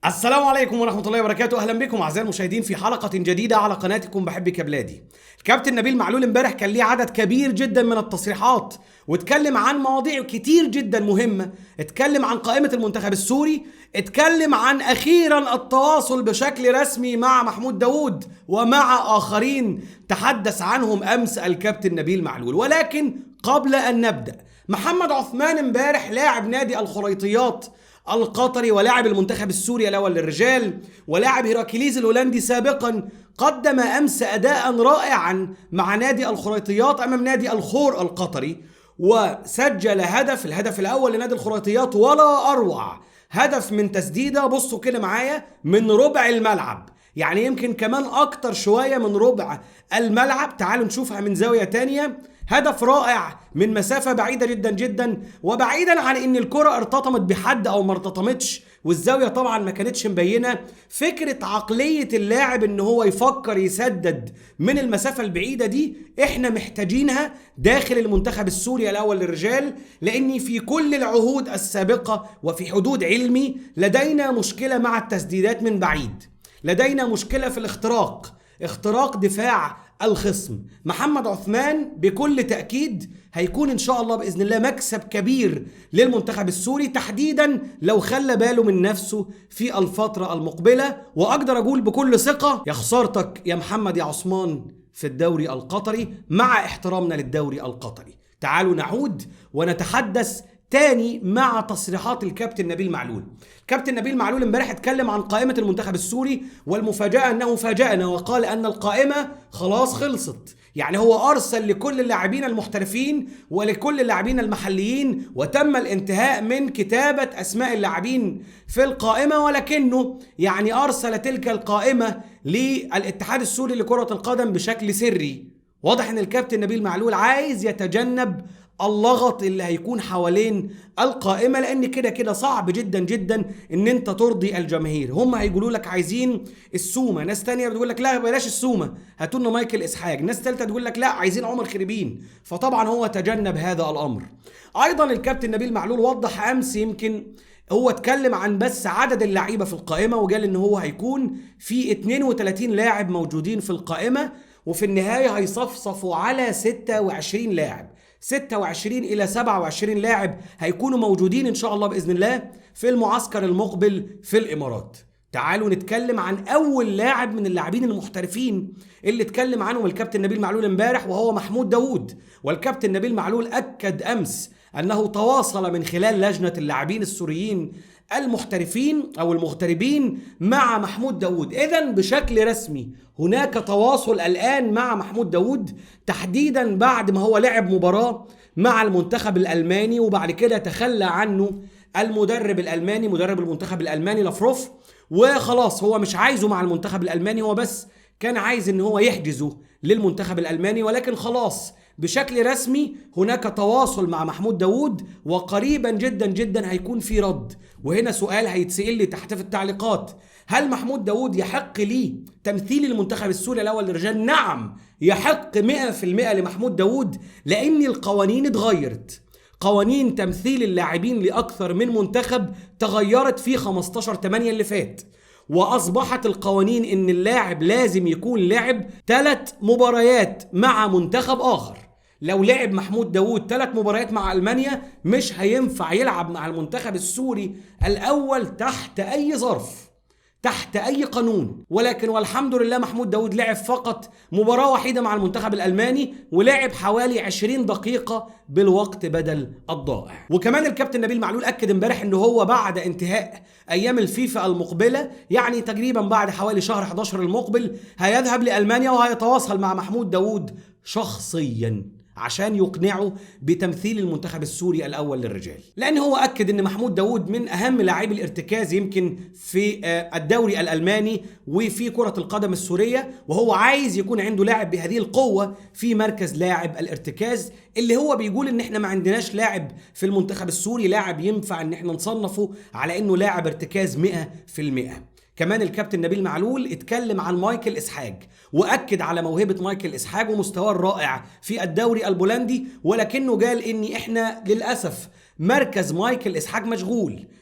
السلام عليكم ورحمة الله وبركاته. أهلا بكم أعزائي المشاهدين في حلقة جديدة على قناتكم بحبك يا بلادي. الكابتن نبيل معلول امبارح كان ليه عدد كبير جدا من التصريحات واتكلم عن مواضيع كتير جدا مهمة. اتكلم عن قائمة المنتخب السوري، اتكلم عن أخيرا التواصل بشكل رسمي مع محمود داوود ومع آخرين تحدث عنهم أمس الكابتن نبيل معلول. ولكن قبل أن نبدأ، محمد عثمان امبارح لاعب نادي الخريطيات القطري ولاعب المنتخب السوري الأول للرجال ولاعب هيراكليز الهولندي سابقا، قدم أمس أداء رائعا مع نادي الخريطيات أمام نادي الخور القطري، وسجل الهدف الأول لنادي الخريطيات، ولا أروع هدف من تسديدة. بصوا كده معايا، من ربع الملعب، يعني يمكن كمان أكتر شوية من ربع الملعب. تعالوا نشوفها من زاوية تانية. هدف رائع من مسافة بعيدة جدا جدا، وبعيدا عن ان الكرة ارتطمت بحد او ما ارتطمتش والزاوية طبعا ما كانتش مبينة، فكرة عقلية اللاعب ان هو يفكر يسدد من المسافة البعيدة دي احنا محتاجينها داخل المنتخب السوري الاول للرجال، لان في كل العهود السابقة وفي حدود علمي لدينا مشكلة مع التسديدات من بعيد، لدينا مشكلة في اختراق دفاع الخصم. محمد عثمان بكل تأكيد هيكون إن شاء الله بإذن الله مكسب كبير للمنتخب السوري، تحديدا لو خلى باله من نفسه في الفترة المقبلة. وأقدر أقول بكل ثقة يا خسارتك يا محمد يا عثمان في الدوري القطري، مع احترامنا للدوري القطري. تعالوا نعود ونتحدث تاني مع تصريحات الكابتن نبيل معلول. كابتن نبيل معلول امبارح اتكلم عن قائمة المنتخب السوري، والمفاجأة انه فاجأنا وقال ان القائمة خلاص خلصت. يعني هو ارسل لكل اللاعبين المحترفين ولكل اللاعبين المحليين، وتم الانتهاء من كتابة اسماء اللاعبين في القائمة، ولكنه يعني ارسل تلك القائمة للاتحاد السوري لكرة القدم بشكل سري. واضح ان الكابتن نبيل معلول عايز يتجنب اللغط اللي هيكون حوالين القائمة، لان كده صعب جدا جدا ان انت ترضي الجماهير. هم هيقولوا لك عايزين السومة، ناس تانية بتقول لك لا بلاش السومة هاتوا لنا مايكل اسحاق، ناس تالتة تقول لك لا عايزين عمر خريبين. فطبعا هو تجنب هذا الامر. ايضا الكابتن نبيل معلول وضح امس، يمكن هو اتكلم عن بس عدد اللعيبة في القائمة، وقال ان هو هيكون في 32 لاعب موجودين في القائمة، وفي النهاية هيصفصفوا على 26 لاعب. 26 إلى 27 لاعب هيكونوا موجودين إن شاء الله بإذن الله في المعسكر المقبل في الإمارات. تعالوا نتكلم عن أول لاعب من اللاعبين المحترفين اللي اتكلم عنهم الكابتن نبيل معلول امبارح، وهو محمود داوود. والكابتن نبيل معلول أكد أمس أنه تواصل من خلال لجنة اللاعبين السوريين المحترفين أو المغتربين مع محمود داوود. إذن بشكل رسمي هناك تواصل الآن مع محمود داوود، تحديدا بعد ما هو لعب مباراة مع المنتخب الألماني، وبعد كده تخلى عنه المدرب الألماني، مدرب المنتخب الألماني لافروف، وخلاص هو مش عايزه مع المنتخب الألماني، هو بس كان عايز ان هو يحجزه للمنتخب الألماني. ولكن خلاص بشكل رسمي هناك تواصل مع محمود داوود، وقريبا جدا جدا هيكون في رد. وهنا سؤال هيتسأل لي تحت في التعليقات: هل محمود داوود يحق ليه تمثيل المنتخب السوري الأول للرجال؟ نعم، يحق 100% لمحمود داوود، لأن القوانين اتغيرت. قوانين تمثيل اللاعبين لأكثر من منتخب تغيرت في 15/8 اللي فات، وأصبحت القوانين إن اللاعب لازم يكون لعب 3 مباريات مع منتخب آخر. لو لعب محمود داوود 3 مباريات مع ألمانيا مش هينفع يلعب مع المنتخب السوري الأول تحت أي ظرف، تحت أي قانون. ولكن والحمد لله محمود داوود لعب فقط مباراة وحيدة مع المنتخب الألماني، ولعب حوالي 20 دقيقة بالوقت بدل الضائع. وكمان الكابتن نبيل معلول أكد امبارح إنه هو بعد انتهاء أيام الفيفا المقبلة، يعني تقريبا بعد حوالي شهر 11 المقبل، هيذهب لألمانيا وهيتواصل مع محمود داوود شخصيا عشان يقنعه بتمثيل المنتخب السوري الأول للرجال، لأن هو أكد أن محمود داوود من أهم لاعبي الارتكاز يمكن في الدوري الألماني وفي كرة القدم السورية، وهو عايز يكون عنده لاعب بهذه القوة في مركز لاعب الارتكاز، اللي هو بيقول ان احنا ما عندناش لاعب في المنتخب السوري لاعب ينفع ان احنا نصنفه على انه لاعب ارتكاز 100%. كمان الكابتن نبيل معلول اتكلم عن مايكل اسحاق، واكد على موهبة مايكل اسحاق ومستواه الرائع في الدوري البولندي، ولكنه قال ان احنا للأسف مركز مايكل إسحاق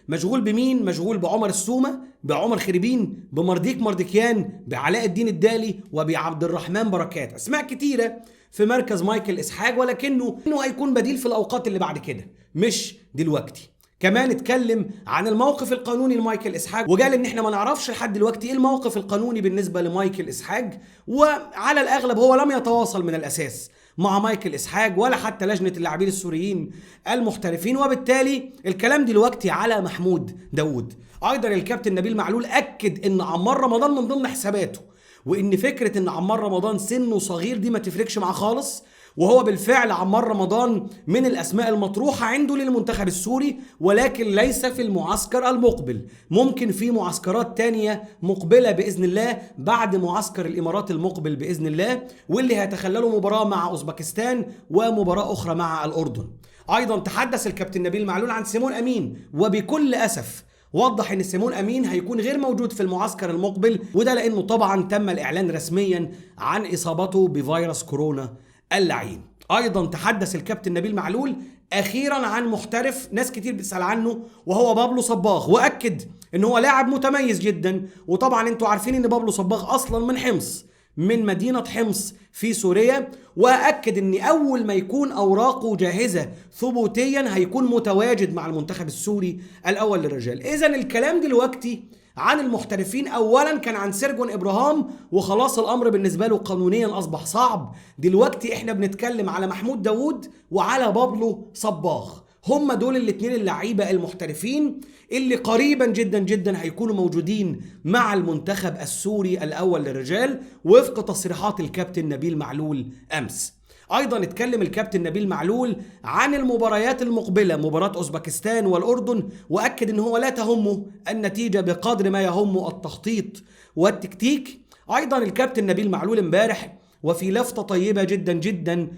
مشغول بمين؟ مشغول بعمر السومة، بعمر خريبين، بمرديك مردكيان، بعلاء الدين الدالي، وبعبد الرحمن بركات. أسماء كتيرة في مركز مايكل إسحاق، ولكنه هيكون بديل في الأوقات اللي بعد كده مش دلوقتي. كمان اتكلم عن الموقف القانوني لمايكل إسحاق، وقال ان احنا ما نعرفش لحد دلوقتي ايه الموقف القانوني بالنسبة لمايكل إسحاق، وعلى الأغلب هو لم يتواصل من الأساس مع مايكل إسحاق ولا حتى لجنة اللاعبين السوريين المحترفين، وبالتالي الكلام دلوقتي على محمود داوود. أيضا الكابتن نبيل معلول أكد ان عمار رمضان من ضمن حساباته، وان فكرة ان عمار رمضان سنه صغير دي ما تفرقش معاه خالص، وهو بالفعل عمار رمضان من الأسماء المطروحة عنده للمنتخب السوري، ولكن ليس في المعسكر المقبل. ممكن في معسكرات تانية مقبلة بإذن الله بعد معسكر الإمارات المقبل بإذن الله، واللي هيتخللوا مباراة مع أوزبكستان ومباراة أخرى مع الأردن. أيضا تحدث الكابتن نبيل معلول عن سيمون أمين، وبكل أسف وضح ان سيمون امين هيكون غير موجود في المعسكر المقبل، وده لانه طبعا تم الاعلان رسميا عن اصابته بفيروس كورونا اللعين. ايضا تحدث الكابتن نبيل معلول اخيرا عن محترف ناس كتير بتسال عنه، وهو بابلو صباغ، واكد ان هو لاعب متميز جدا. وطبعا انتوا عارفين ان بابلو صباغ اصلا من حمص، من مدينة حمص في سوريا، وأكد أن أول ما يكون أوراقه جاهزة ثبوتيا هيكون متواجد مع المنتخب السوري الأول للرجال. إذن الكلام دلوقتي عن المحترفين أولا كان عن سيرجون إبراهام، وخلاص الأمر بالنسبة له قانونيا أصبح صعب. دلوقتي إحنا بنتكلم على محمود داوود وعلى بابلو صباغ، هم دول الاثنين اللعيبة المحترفين اللي قريبا جدا جدا هيكونوا موجودين مع المنتخب السوري الأول للرجال وفق تصريحات الكابتن نبيل معلول أمس. أيضا اتكلم الكابتن نبيل معلول عن المباريات المقبلة، مباراة أوزبكستان والأردن، وأكد أنه هو لا تهمه النتيجة بقدر ما يهمه التخطيط والتكتيك. أيضا الكابتن نبيل معلول امبارح وفي لفتة طيبة جدا جدا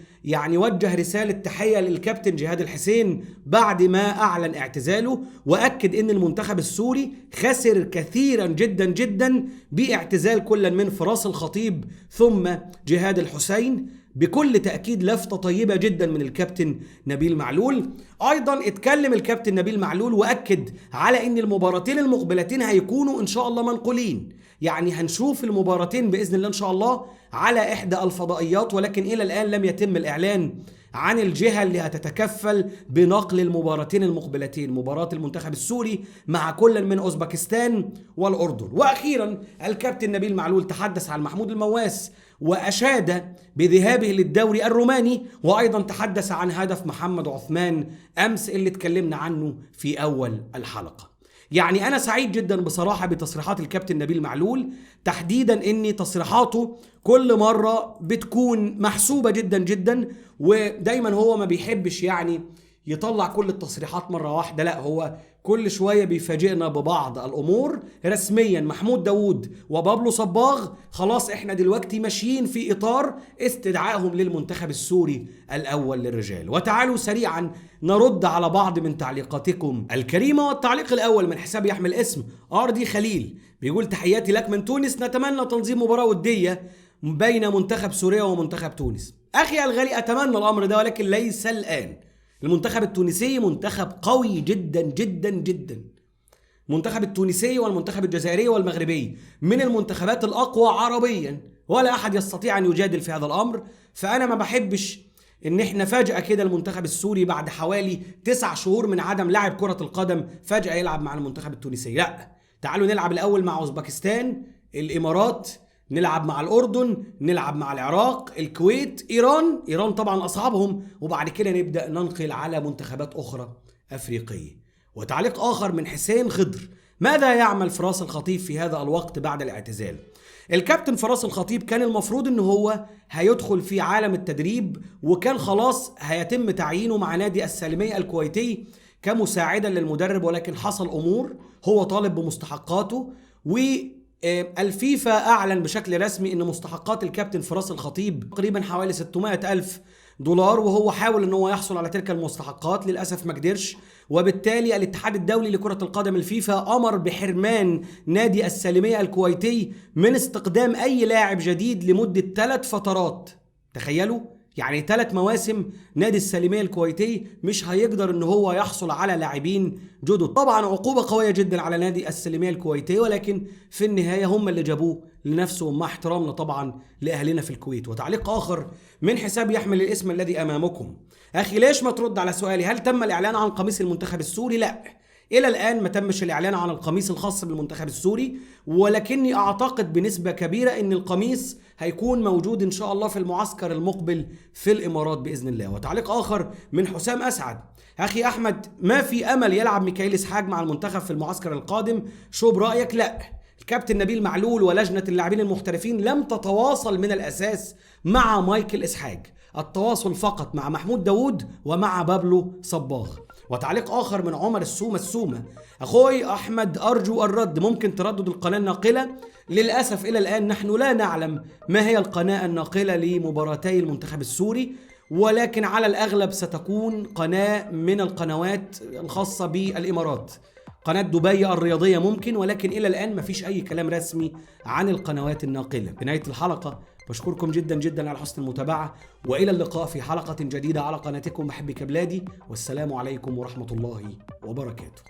وجه رسالة تحية للكابتن جهاد الحسين بعد ما أعلن اعتزاله، وأكد أن المنتخب السوري خسر كثيرا جدا جدا باعتزال كل من فراس الخطيب ثم جهاد الحسين. بكل تأكيد لفتة طيبة جدا من الكابتن نبيل معلول. أيضا اتكلم الكابتن نبيل معلول وأكد على أن المباراتين المقبلتين هيكونوا إن شاء الله منقولين، هنشوف المباراتين بإذن الله إن شاء الله على إحدى الفضائيات، ولكن إلى الآن لم يتم الإعلان عن الجهة اللي هتتكفل بنقل المباراتين المقبلتين، مباراة المنتخب السوري مع كل من أوزبكستان والأردن. وأخيرا الكابتن نبيل معلول تحدث عن محمود المواس وأشاد بذهابه للدوري الروماني، وأيضا تحدث عن هدف محمد عثمان أمس اللي اتكلمنا عنه في أول الحلقة. أنا سعيد جدا بصراحة بتصريحات الكابتن نبيل معلول، تحديدا ان تصريحاته كل مرة بتكون محسوبة جدا جدا، ودايما هو ما بيحبش يطلع كل التصريحات مرة واحدة، لا هو كل شوية بيفاجئنا ببعض الأمور. رسميا محمود داوود وبابلو صباغ خلاص احنا دلوقتي ماشيين في إطار استدعائهم للمنتخب السوري الأول للرجال. وتعالوا سريعا نرد على بعض من تعليقاتكم الكريمة. والتعليق الأول من حساب يحمل اسم أردي خليل، بيقول تحياتي لك من تونس، نتمنى تنظيم مباراة ودية بين منتخب سوريا ومنتخب تونس. أخي الغالي أتمنى الأمر ده ولكن ليس الآن. المنتخب التونسي منتخب قوي جدا جدا جدا. المنتخب التونسي والمنتخب الجزائري والمغربي من المنتخبات الأقوى عربيا، ولا أحد يستطيع أن يجادل في هذا الأمر. فأنا ما بحبش إن إحنا فجأة كده المنتخب السوري بعد حوالي 9 شهور من عدم لعب كرة القدم فجأة يلعب مع المنتخب التونسي. لا، تعالوا نلعب الأول مع أوزبكستان، الإمارات، نلعب مع الأردن، نلعب مع العراق، الكويت، إيران طبعا أصعبهم، وبعد كده نبدأ ننقل على منتخبات أخرى أفريقية. وتعليق آخر من حسين خضر، ماذا يعمل فراس الخطيب في هذا الوقت بعد الاعتزال؟ الكابتن فراس الخطيب كان المفروض أنه هو هيدخل في عالم التدريب، وكان خلاص هيتم تعيينه مع نادي السالمية الكويتي كمساعدا للمدرب، ولكن حصل أمور، هو طالب بمستحقاته، والفيفا أعلن بشكل رسمي أن مستحقات الكابتن فراس الخطيب تقريبا حوالي 600,000 دولار، وهو حاول أنه يحصل على تلك المستحقات، للأسف ما قدرش. وبالتالي الاتحاد الدولي لكرة القدم الفيفا أمر بحرمان نادي السالمية الكويتي من استقدام أي لاعب جديد لمدة 3 فترات. تخيلوا، يعني 3 مواسم نادي السالمية الكويتي مش هيقدر ان هو يحصل على لاعبين جدد. طبعا عقوبة قوية جدا على نادي السالمية الكويتي، ولكن في النهاية هم اللي جابوه لنفسهم، مع احترامنا طبعا لأهلنا في الكويت. وتعليق آخر من حساب يحمل الاسم الذي أمامكم: أخي ليش ما ترد على سؤالي هل تم الإعلان عن قميص المنتخب السوري؟ لا، إلى الآن ما تمش الإعلان عن القميص الخاص بالمنتخب السوري، ولكني أعتقد بنسبة كبيرة أن القميص هيكون موجود إن شاء الله في المعسكر المقبل في الإمارات بإذن الله. وتعليق آخر من حسام أسعد: أخي أحمد، ما في أمل يلعب ميكائيل إسحاق مع المنتخب في المعسكر القادم، شو برأيك؟ لا، الكابتن نبيل معلول ولجنة اللاعبين المحترفين لم تتواصل من الأساس مع مايكل إسحاق، التواصل فقط مع محمود داوود ومع بابلو صباغ. وتعليق آخر من عمر السومة: أخوي أحمد أرجو الرد، ممكن تردد القناة الناقلة؟ للأسف إلى الآن نحن لا نعلم ما هي القناة الناقلة لمباراتي المنتخب السوري، ولكن على الأغلب ستكون قناة من القنوات الخاصة بالإمارات، قناة دبي الرياضية ممكن، ولكن إلى الآن مفيش أي كلام رسمي عن القنوات الناقلة. بنهاية الحلقة بشكركم جدا جدا على حسن المتابعة، وإلى اللقاء في حلقة جديدة على قناتكم محبك بلادي، والسلام عليكم ورحمة الله وبركاته.